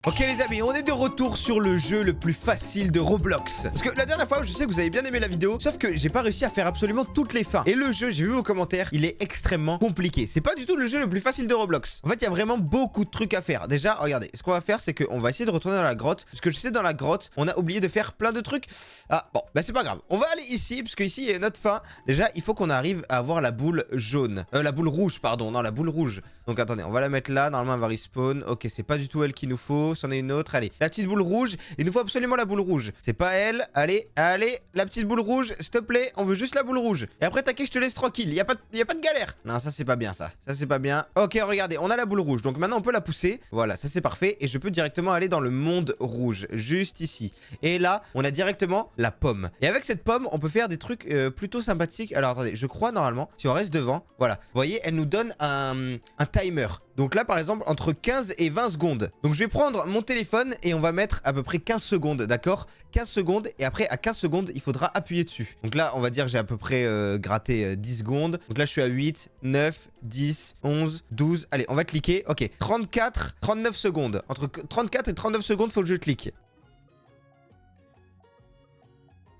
Ok les amis, on est de retour sur le jeu le plus facile de Roblox. Parce que la dernière fois, je sais que vous avez bien aimé la vidéo, sauf que j'ai pas réussi à faire absolument toutes les fins. Et le jeu, j'ai vu vos commentaires, il est extrêmement compliqué. C'est pas du tout le jeu le plus facile de Roblox. En fait, il y a vraiment beaucoup de trucs à faire. Déjà, regardez, ce qu'on va faire, c'est qu'on va essayer de retourner dans la grotte. Parce que je sais, dans la grotte, on a oublié de faire plein de trucs. Ah, bon, bah c'est pas grave. On va aller ici, parce que ici, il y a notre fin. Déjà, il faut qu'on arrive à avoir la boule jaune. La boule rouge, pardon. Non, la boule rouge. Donc attendez, on va la mettre là. Normalement, elle va respawn. Ok, c'est pas du tout elle qu'il nous faut. C'en est une autre. Allez, la petite boule rouge. Il nous faut absolument la boule rouge. C'est pas elle. Allez, allez, la petite boule rouge. S'il te plaît, on veut juste la boule rouge. Et après, t'inquiète, je te laisse tranquille. Y a pas de galère. Non, ça, c'est pas bien, ça. Ça, c'est pas bien. Ok, regardez, on a la boule rouge. Donc maintenant, on peut la pousser. Voilà, ça, c'est parfait. Et je peux directement aller dans le monde rouge. Juste ici. Et là, on a directement la pomme. Et avec cette pomme, on peut faire des trucs plutôt sympathiques. Alors, attendez, je crois, normalement, si on reste devant, voilà. Vous voyez, elle nous donne un timer. Donc là, par exemple, entre 15 et 20 secondes. Donc je vais prendre mon téléphone et on va mettre à peu près 15 secondes, d'accord? 15 secondes et après, à 15 secondes, il faudra appuyer dessus. Donc là, on va dire que j'ai à peu près gratté 10 secondes. Donc là, je suis à 8, 9, 10, 11, 12. Allez, on va cliquer. Ok, 34, 39 secondes. Entre 34 et 39 secondes, faut que je clique.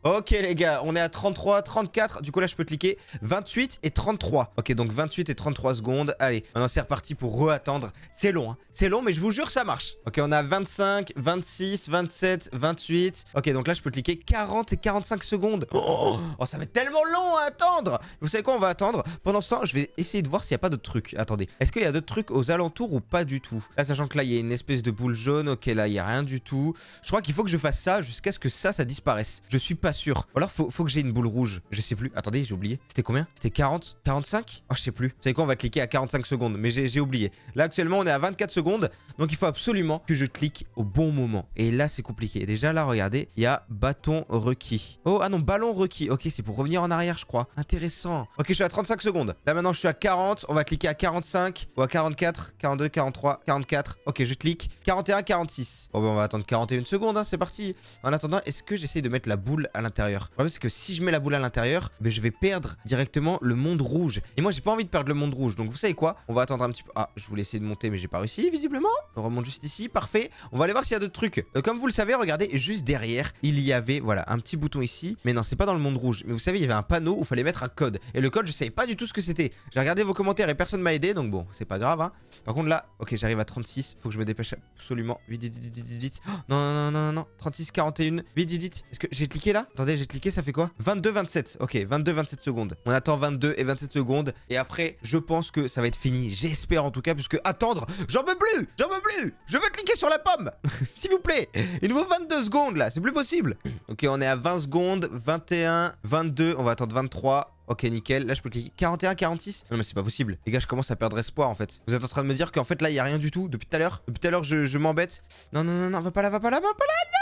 Ok les gars, on est à 33, 34, du coup là je peux cliquer 28 et 33. Ok, donc 28 et 33 secondes. Allez, maintenant c'est reparti pour re-attendre. C'est long, hein. C'est long, mais je vous jure ça marche. Ok, on a 25, 26, 27, 28. Ok, donc là je peux cliquer 40 et 45 secondes. Oh, ça va être tellement long à attendre. Vous savez quoi, on va attendre. Pendant ce temps, je vais essayer de voir s'il n'y a pas d'autres trucs. Attendez, est-ce qu'il y a d'autres trucs aux alentours ou pas du tout? Là, sachant que là il y a une espèce de boule jaune. Ok, là il n'y a rien du tout. Je crois qu'il faut que je fasse ça jusqu'à ce que ça disparaisse. Je suis pas sûr. Ou alors faut que j'ai une boule rouge. Je sais plus. Attendez, j'ai oublié. C'était combien? C'était 40, 45? Oh, je sais plus. Vous savez quoi, on va cliquer à 45 secondes. Mais j'ai oublié. Là, actuellement, on est à 24 secondes. Donc, il faut absolument que je clique au bon moment. Et là, c'est compliqué. Déjà, là, regardez, il y a bâton requis. Oh, ah non, ballon requis. Ok, c'est pour revenir en arrière, je crois. Intéressant. Ok, je suis à 35 secondes. Là, maintenant, je suis à 40. On va cliquer à 45 ou à 44, 42, 43, 44. Ok, je clique. 41, 46. Bon, ben, on va attendre 41 secondes. Hein, c'est parti. En attendant, est-ce que j'essaie de mettre la boule à l'intérieur? Le problème, c'est que si je mets la boule à l'intérieur, ben, je vais perdre directement le monde rouge. Et moi, j'ai pas envie de perdre le monde rouge. Donc, vous savez quoi? On va attendre un petit peu. Ah, je voulais essayer de monter, mais j'ai pas réussi, visiblement. On remonte juste ici. Parfait. On va aller voir s'il y a d'autres trucs. Comme vous le savez, regardez, juste derrière, il y avait, voilà, un petit bouton ici. Mais non, c'est pas dans le monde rouge. Mais vous savez, il y avait un panneau où il fallait mettre un code. Et le code, je savais pas du tout ce que c'était. J'ai regardé vos commentaires et personne m'a aidé. Donc, bon, c'est pas grave, hein. Par contre, là, ok, j'arrive à 36. Faut que je me dépêche absolument. Vite, vite, vite, vite, vite. Oh, non, non, non, non, non. 36, 41. Vite, vite, vite. Est-ce que j'ai cliqué là? Attendez, j'ai cliqué, ça fait quoi? 22, 27. Ok, 22, 27 secondes. On attend 22 et 27 secondes. Et après, je pense que ça va être fini. J'espère en tout cas, puisque attendre, j'en peux plus. J'en peux plus. Je veux cliquer sur la pomme. S'il vous plaît. Il nous faut 22 secondes là. C'est plus possible. Ok, on est à 20 secondes. 21, 22. On va attendre 23. Ok, nickel. Là, je peux cliquer 41, 46. Non, mais c'est pas possible. Les gars, je commence à perdre espoir en fait. Vous êtes en train de me dire qu'en fait, là, il y a rien du tout depuis tout à l'heure. Depuis tout à l'heure, je m'embête. Non, non, non, non. Va pas là, va pas là, va pas là. Non.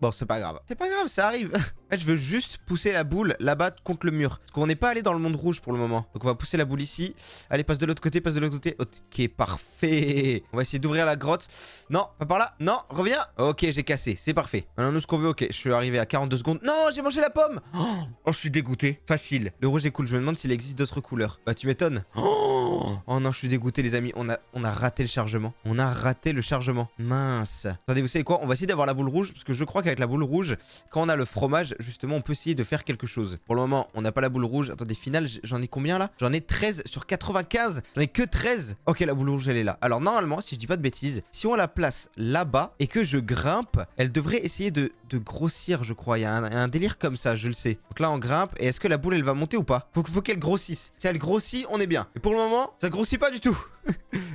Bon, c'est pas grave. C'est pas grave, ça arrive. En fait, je veux juste pousser la boule là-bas contre le mur. Parce qu'on n'est pas allé dans le monde rouge pour le moment. Donc, on va pousser la boule ici. Allez, passe de l'autre côté, passe de l'autre côté. Ok, parfait. On va essayer d'ouvrir la grotte. Non, pas par là. Non, reviens. Ok, j'ai cassé. C'est parfait. Maintenant, nous, ce qu'on veut, ok. Je suis arrivé à 42 secondes. Non, j'ai mangé la pomme. Oh, je suis dégoûté. Facile. Le rouge est cool. Je me demande s'il existe d'autres couleurs. Bah, tu m'étonnes. Oh non, je suis dégoûté, les amis. On a raté le chargement. On a raté le chargement. Mince. Attendez, vous savez quoi? On va essayer d'avoir la boule rouge. Parce que je crois qu'avec la boule rouge, quand on a le fromage, justement, on peut essayer de faire quelque chose. Pour le moment, on n'a pas la boule rouge. Attendez, finale, j'en ai combien là? J'en ai 13 sur 95. J'en ai que 13. Ok, la boule rouge, elle est là. Alors, normalement, si je dis pas de bêtises, si on la place là-bas et que je grimpe, elle devrait essayer de grossir, je crois. Il y a un délire comme ça, je le sais. Donc là, on grimpe. Et est-ce que la boule, elle va monter ou pas? Faut qu'elle grossisse. Si elle grossit, on est bien. Mais pour le moment, ça grossit pas du tout.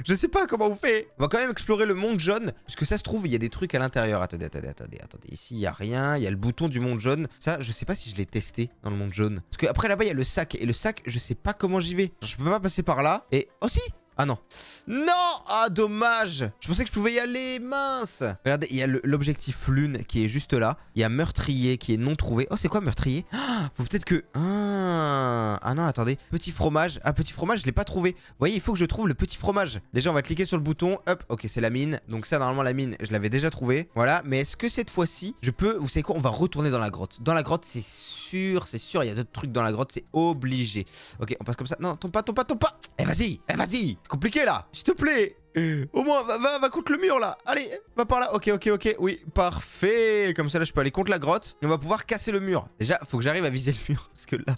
Je sais pas comment on fait. On va quand même explorer le monde jaune. Parce que ça se trouve, il y a des trucs à l'intérieur. Attendez. Ici, il y a rien. Il y a le bouton du monde jaune. Ça, je sais pas si je l'ai testé dans le monde jaune. Parce que après là-bas, il y a le sac. Et le sac, je sais pas comment j'y vais. Je peux pas passer par là. Et... Oh si! Ah non. Non! Ah, dommage! Je pensais que je pouvais y aller, mince! Regardez, il y a l'objectif lune qui est juste là. Il y a meurtrier qui est non trouvé. Oh, c'est quoi meurtrier? Faut peut-être que... Ah non, attendez. Petit fromage. Ah, petit fromage, je l'ai pas trouvé. Vous voyez, il faut que je trouve le petit fromage. Déjà, on va cliquer sur le bouton. Hop, ok, c'est la mine. Donc ça, normalement, la mine, je l'avais déjà trouvé. Voilà, mais est-ce que cette fois-ci, je peux... Vous savez quoi? On va retourner dans la grotte. Dans la grotte, c'est sûr. Il y a d'autres trucs dans la grotte, c'est obligé. Ok, on passe comme ça. Non, tombe pas. Eh, vas-y! C'est compliqué là, s'il te plaît. Au moins, va contre le mur, là. Allez, va par là. Ok. Oui, parfait. Comme ça, là, je peux aller contre la grotte. Et on va pouvoir casser le mur. Déjà, faut que j'arrive à viser le mur. Parce que là,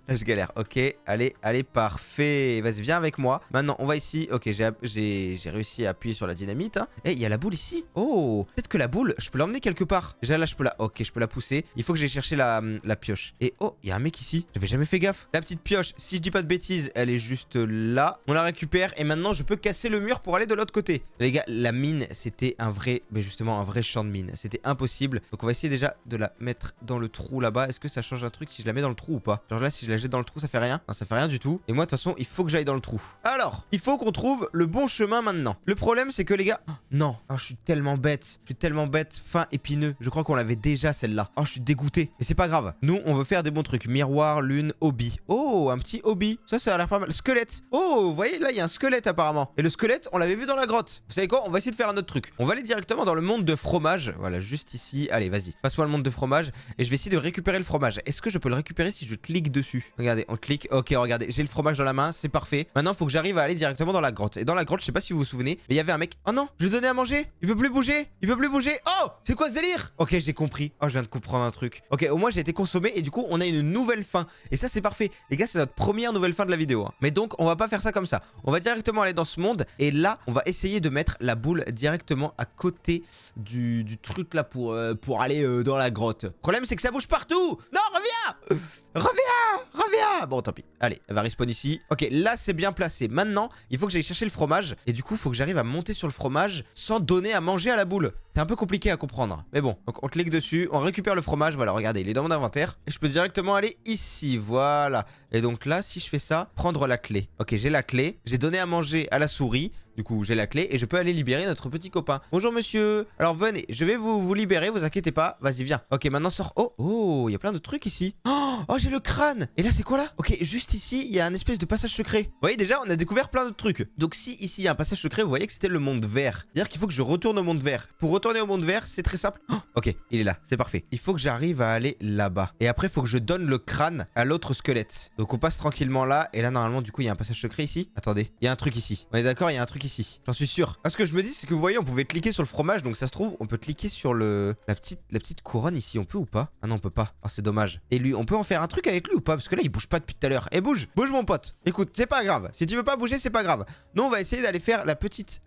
là, je galère. Ok, allez, parfait. Vas-y, viens avec moi. Maintenant, on va ici. Ok, j'ai réussi à appuyer sur la dynamite. Hein. Eh, il y a la boule ici. Oh, peut-être que la boule, je peux l'emmener quelque part. Déjà, là, je peux la... Ok, je peux la pousser. Il faut que j'aille chercher la pioche. Et oh, il y a un mec ici. J'avais jamais fait gaffe. La petite pioche, si je dis pas de bêtises, elle est juste là. On la récupère. Et maintenant, je peux casser le mur pour aller de l'autre côté. Les gars, la mine, c'était un vrai... Mais justement, un vrai champ de mine. C'était impossible. Donc, on va essayer déjà de la mettre dans le trou là-bas. Est-ce que ça change un truc si je la mets dans le trou ou pas? Genre là, si je la jette dans le trou, ça fait rien? Non, ça fait rien du tout. Et moi, de toute façon, il faut que j'aille dans le trou. Alors, il faut qu'on trouve le bon chemin maintenant. Le problème, c'est que les gars... Oh, non. Oh, je suis tellement bête. Je suis tellement bête. Fin épineux. Je crois qu'on l'avait déjà celle-là. Oh, je suis dégoûté. Mais c'est pas grave. Nous, on veut faire des bons trucs. Miroir, lune, hobby. Oh, un petit hobby. Ça a l'air pas mal. Squelette. Oh, vous voyez, là, il y a un squelette apparemment. Et le squelette, on l'avait vu dans la grotte. Vous savez quoi? On va essayer de faire un autre truc. On va aller directement dans le monde de fromage. Voilà, juste ici. Allez, vas-y. Passe-moi le monde de fromage. Et je vais essayer de récupérer le fromage. Est-ce que je peux le récupérer si je clique dessus? Regardez, on clique. Ok, regardez. J'ai le fromage dans la main. C'est parfait. Maintenant, il faut que j'arrive à aller directement dans la grotte. Et dans la grotte, je sais pas si vous vous souvenez, mais il y avait un mec. Oh non, je lui donnais à manger. Il peut plus bouger. Il peut plus bouger. Oh, c'est quoi ce délire? Ok, j'ai compris. Oh, je viens de comprendre un truc. Ok, au moins, j'ai été consommé. Et du coup, on a une nouvelle fin. Et ça, c'est parfait. Les gars, c'est notre première nouvelle fin de la vidéo. Hein. Mais donc, on va pas faire ça comme ça. On va directement aller dans ce monde. Et là, on va essayer de mettre la boule directement à côté du truc là pour aller dans la grotte. Le problème, c'est que ça bouge partout. Non, reviens. Reviens. Bon, tant pis. Allez, elle va respawn ici. Ok, là, c'est bien placé. Maintenant, il faut que j'aille chercher le fromage. Et du coup, il faut que j'arrive à monter sur le fromage sans donner à manger à la boule. C'est un peu compliqué à comprendre. Mais bon, donc on clique dessus, on récupère le fromage. Voilà, regardez, il est dans mon inventaire. Et je peux directement aller ici. Voilà. Et donc là, si je fais ça, prendre la clé. Ok, j'ai la clé. J'ai donné à manger à la souris. Du coup, j'ai la clé et je peux aller libérer notre petit copain. Bonjour monsieur. Alors venez, je vais vous libérer, vous inquiétez pas. Vas-y, viens. Ok, maintenant sors. Oh, il y a plein de trucs ici. Oh, j'ai le crâne. Et là, c'est quoi là? Ok, juste ici, il y a un espèce de passage secret. Vous voyez, déjà, on a découvert plein de trucs. Donc si ici, il y a un passage secret, vous voyez que c'était le monde vert. C'est-à-dire qu'il faut que je retourne au monde vert. Pour retourner au monde vert, c'est très simple. Ok, il est là, c'est parfait. Il faut que j'arrive à aller là-bas. Et après, il faut que je donne le crâne à l'autre squelette. Donc on passe tranquillement là. Et là, normalement, du coup, il y a un passage secret ici. Attendez, il y a un truc ici. On est d'accord, il y a un truc ici. J'en suis sûr. Ce que je me dis, c'est que vous voyez, on pouvait cliquer sur le fromage. Donc ça se trouve, on peut cliquer sur la petite couronne ici. On peut ou pas? Ah non, on peut pas. Oh, c'est dommage. Et lui, on peut en faire un truc avec lui ou pas? Parce que là, il bouge pas depuis tout à l'heure. Et bouge mon pote. Écoute, c'est pas grave. Si tu veux pas bouger, c'est pas grave. Nous, on va essayer d'aller faire la petite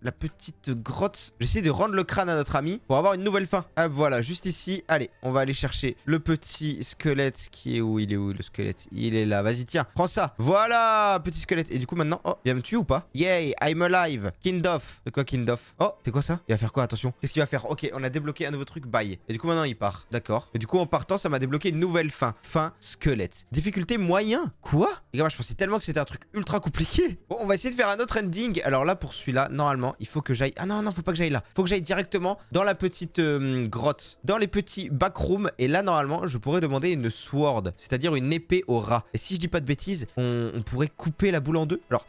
grotte. J'essaie de rendre le crâne à notre ami pour avoir une nouvelle fin. Hop, voilà, juste ici. Allez, on va aller chercher le petit squelette qui est où? Il est où le squelette? Il est là. Vas-y, tiens, prends ça. Voilà, petit squelette. Et du coup, maintenant, oh, il va me tuer ou pas? Yay, I'm alive. Kind of. C'est quoi Kind of? Oh, c'est quoi ça? Il va faire quoi? Attention. Qu'est-ce qu'il va faire? Ok, on a débloqué un nouveau truc. Bye. Et du coup, maintenant, il part. D'accord. Et du coup, en partant, ça m'a débloqué une nouvelle fin. Fin squelette. Difficulté moyen. Quoi? Les gars, moi, je pensais tellement que c'était un truc ultra compliqué. Bon, on va essayer de faire un autre ending. Alors là, pour celui-là, normalement, il faut que j'aille... Ah non, non, faut pas que j'aille là. Faut que j'aille directement dans la petite grotte. Dans les petits backrooms. Et là, normalement, je pourrais demander une sword. C'est-à-dire une épée au rat. Et si je dis pas de bêtises, on pourrait couper la boule en deux. Alors,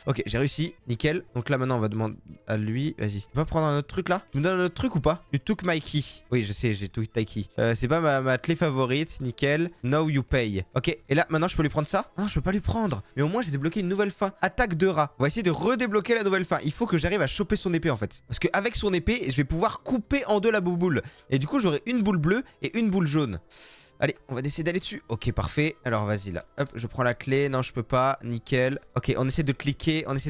ok, j'ai réussi. Nickel. Donc là, maintenant, on va demander à lui. Vas-y. Tu peux pas prendre un autre truc là? Tu me donnes un autre truc ou pas? You took my key. Oui, je sais, j'ai took ta key. C'est pas ma clé favorite. Nickel. Now you pay. Ok. Et là, maintenant, je peux lui prendre ça? Non, je peux pas lui prendre. Mais au moins, j'ai débloqué une nouvelle fin. Attaque de rat. On va essayer de redébloquer la nouvelle fin. Il faut que j'arrive à choper son épée en fait. Parce qu'avec son épée, je vais pouvoir couper en deux la boule. Et du coup, j'aurai une boule bleue et une boule jaune. Allez, on va essayer d'aller dessus. Ok, parfait. Alors, vas-y, là. Hop, je prends la clé. Non, je peux pas. Nickel. Ok, on essaie de cliquer. On essaie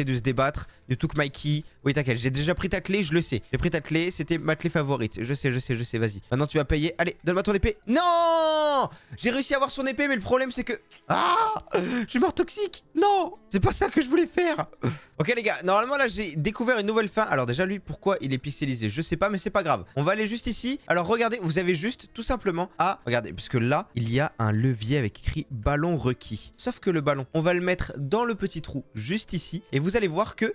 de se débattre. You took my key. Oui, t'inquiète. J'ai déjà pris ta clé, je le sais. J'ai pris ta clé. C'était ma clé favorite. Je sais. Vas-y. Maintenant, tu vas payer. Allez, donne-moi ton épée. Non! J'ai réussi à avoir son épée, mais le problème, c'est que... Ah! Je suis mort toxique. Non! C'est pas ça que je voulais faire. Ok, les gars. Normalement, là, j'ai découvert une nouvelle fin. Alors, déjà, lui, pourquoi il est pixelisé? Je sais pas, mais c'est pas grave. On va aller juste ici. Alors, regardez, vous avez juste, tout simplement, regardez, puisque là, il y a un levier avec écrit ballon requis. Sauf que le ballon, on va le mettre dans le petit trou, juste ici. Et vous allez voir que...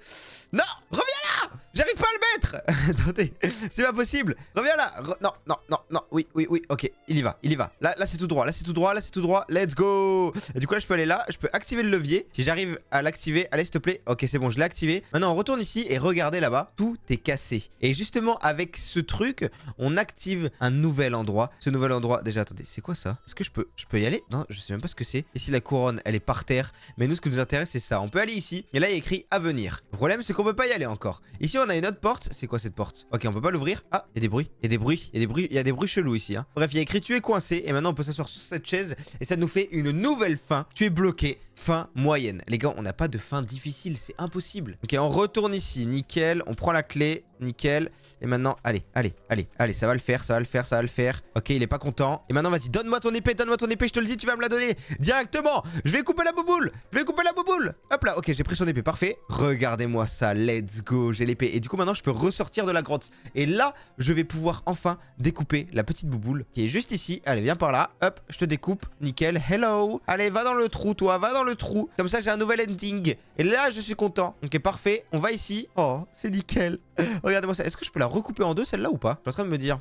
Non! Reviens là! J'arrive pas à le mettre. Attendez, c'est pas possible. Reviens là. Non, non, non, non. Oui, oui, oui. Ok, il y va, il y va. Là, c'est tout droit. Là, c'est tout droit. Là, c'est tout droit. Let's go. Et du coup, là, je peux aller là. Je peux activer le levier. Si j'arrive à l'activer, allez, s'il te plaît. Ok, c'est bon, je l'ai activé. Maintenant, on retourne ici et regardez là-bas. Tout est cassé. Et justement, avec ce truc, on active un nouvel endroit. Ce nouvel endroit, déjà, attendez, c'est quoi ça? Est-ce que je peux y aller? Non, je sais même pas ce que c'est. Ici, la couronne, elle est par terre. Mais nous, ce qui nous intéresse, c'est ça. On peut aller ici. Et là, il y a écrit avenir. Le problème, c'est qu'on peut pas y aller encore. Ici, on a une autre porte. C'est quoi cette porte? Ok, on peut pas l'ouvrir. Ah, il y a des bruits. Il y a des bruits. Il y a des bruits. Il y a des bruits chelous ici. Hein. Bref, il y a écrit tu es coincé. Et maintenant, on peut s'asseoir sur cette chaise. Et ça nous fait une nouvelle fin. Tu es bloqué. Fin moyenne. Les gars, on n'a pas de fin difficile. C'est impossible. Ok, on retourne ici. Nickel. On prend la clé. Nickel. Et maintenant, allez, allez, allez, allez. Ça va le faire. Ça va le faire. Ça va le faire. Ok, il est pas content. Et maintenant, vas-y, donne-moi ton épée. Donne-moi ton épée. Je te le dis, tu vas me la donner directement. Je vais couper la bouboule. Je vais couper la bouboule. Hop là. Ok, j'ai pris son épée. Parfait. Regardez-moi ça. Let's go. J'ai l'épée. Et du coup, maintenant, je peux ressortir de la grotte. Et là, je vais pouvoir enfin découper la petite bouboule qui est juste ici. Allez, viens par là. Hop, je te découpe. Nickel. Hello. Allez, va dans le trou, toi. Va dans le trou. Comme ça, j'ai un nouvel ending. Et là, je suis content. Ok, parfait. On va ici. Oh, c'est nickel. Regardez-moi ça. Est-ce que je peux la recouper en deux, celle-là, ou pas? Je suis en train de me dire,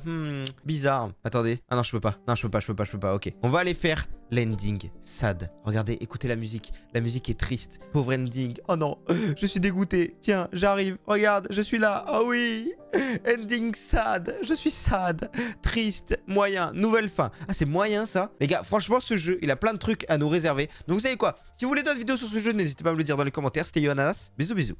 bizarre. Attendez. Ah non, je peux pas. Non, je peux pas, je peux pas, je peux pas. Ok. On va aller faire l'ending sad. Regardez, écoutez la musique. La musique est triste. Pauvre ending. Oh non, je suis dégoûté. Tiens, j'arrive. Regarde, je suis là. Oh oui. Ending sad. Je suis sad. Triste. Moyen. Nouvelle fin. Ah, c'est moyen ça? Les gars, franchement, ce jeu, il a plein de trucs à nous réserver. Donc, vous savez quoi? Si vous voulez d'autres vidéos sur ce jeu, n'hésitez pas à me le dire dans les commentaires. C'était Yoananas. Bisous, bisous.